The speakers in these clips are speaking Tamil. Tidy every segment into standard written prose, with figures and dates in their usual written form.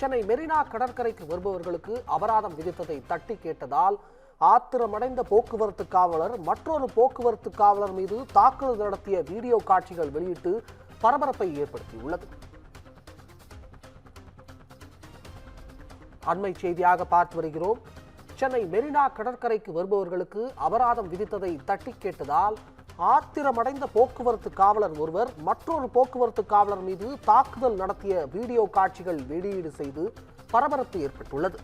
சென்னை மெரினா கடற்கரைக்கு வருபவர்களுக்கு அபராதம் விதித்ததை தட்டி கேட்டதால் ஆத்திரமடைந்த போக்குவரத்து காவலர் மற்றொரு போக்குவரத்து காவலர் மீது தாக்குதல் நடத்திய வீடியோ காட்சிகள் வெளியிட்டு பரபரப்பை ஏற்படுத்தியுள்ளது. அண்மை செய்தியாக பார்த்து வருகிறோம். சென்னை மெரினா கடற்கரைக்கு வருபவர்களுக்கு அபராதம் விதித்ததை தட்டி கேட்டதால் ஆத்திரமடைந்த போக்குவரத்து காவலர் ஒருவர் மற்றொரு போக்குவரத்து காவலர் மீது தாக்குதல் நடத்திய வீடியோ காட்சிகள் வெளியீடு செய்து பரபரப்பு ஏற்பட்டுள்ளது.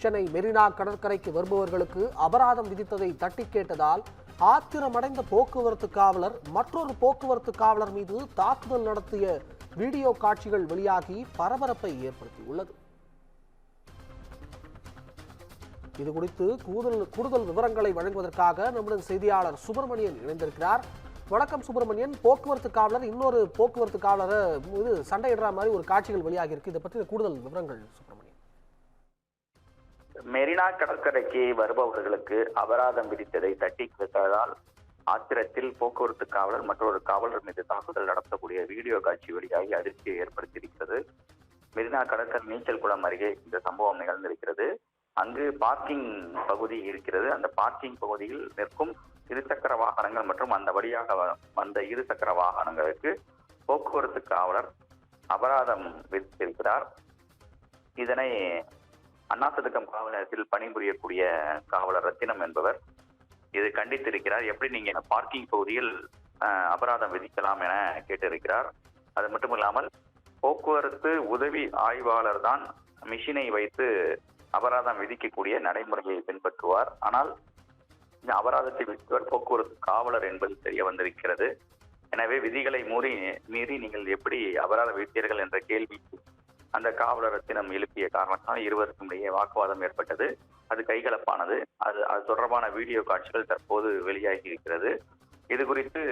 சென்னை மெரினா கடற்கரைக்கு வருபவர்களுக்கு அபராதம் விதித்ததை தட்டி கேட்டதால் ஆத்திரமடைந்த போக்குவரத்து காவலர் மற்றொரு போக்குவரத்து காவலர் மீது தாக்குதல் நடத்திய வீடியோ காட்சிகள் வெளியாகி பரபரப்பை ஏற்படுத்தியுள்ளது. இது குறித்து கூடுதல் விவரங்களை வழங்குவதற்காக நம்முடைய செய்தியாளர் சுப்பிரமணியன் இணைந்திருக்கிறார். வணக்கம் சுப்பிரமணியன். போக்குவரத்து காவலர் இன்னொரு போக்குவரத்து காவலரை மீது சண்டையிடுற மாதிரி ஒரு காட்சிகள் வெளியாகி இருக்கு. இதை பற்றி கூடுதல் விவரங்கள் சுப்பிரமணியன். மெரினா கடற்கரைக்கு வருபவர்களுக்கு அபராதம் விதித்ததை தட்டி கேட்டதால் ஆத்திரத்தில் போக்குவரத்து காவலர் மற்றொரு காவலர் மீது தாக்குதல் நடத்தக்கூடிய வீடியோ காட்சி வெளியாகி அதிர்ச்சியை ஏற்படுத்தியிருக்கிறது. மெரினா கடற்கரை நீச்சல் குளம் அருகே இந்த சம்பவம் நிகழ்ந்திருக்கிறது. அங்கு பார்க்கிங் பகுதி இருக்கிறது. அந்த பார்க்கிங் பகுதியில் நிற்கும் இருசக்கர வாகனங்கள் மற்றும் அந்த வழியாக வந்த இருசக்கர வாகனங்களுக்கு போக்குவரத்து காவலர் அபராதம் விதித்திருக்கிறார். இதனை அண்ணாசதுக்கம் காவல் நிலையத்தில் பணிபுரியக்கூடிய காவலர் ரத்தினம் என்பவர் இது கண்டித்திருக்கிறார். எப்படி நீங்க பார்க்கிங் பகுதியில் அபராதம் விதிக்கலாம் என கேட்டிருக்கிறார். அது மட்டுமில்லாமல் போக்குவரத்து உதவி ஆய்வாளர் தான் மிஷினை வைத்து அபராதம் விதிக்கக்கூடிய நடைமுறையை பின்பற்றுவார். ஆனால் இந்த அபராதத்தை விதித்தவர் போக்குவரத்து காவலர் என்பது தெரிய வந்திருக்கிறது. எனவே விதிகளை மீறி நீங்கள் எப்படி அபராதம் விதித்தீர்கள் என்ற கேள்வி அந்த காவலர் ரத்தினம் எழுப்பிய காரணத்தால் இருவருக்கும் இடையே வாக்குவாதம் ஏற்பட்டது. அது கைகலப்பானது. அது தொடர்பான வீடியோ காட்சிகள் தற்போது வெளியாகி இருக்கிறது. இது குறித்து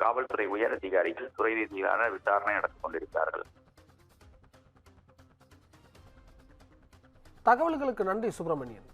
காவல்துறை உயர் அதிகாரிகள் துறை ரீதியிலான விசாரணை நடத்திக் கொண்டிருக்கிறார்கள். தகவல்களுக்கு நன்றி சுப்பிரமணியன்.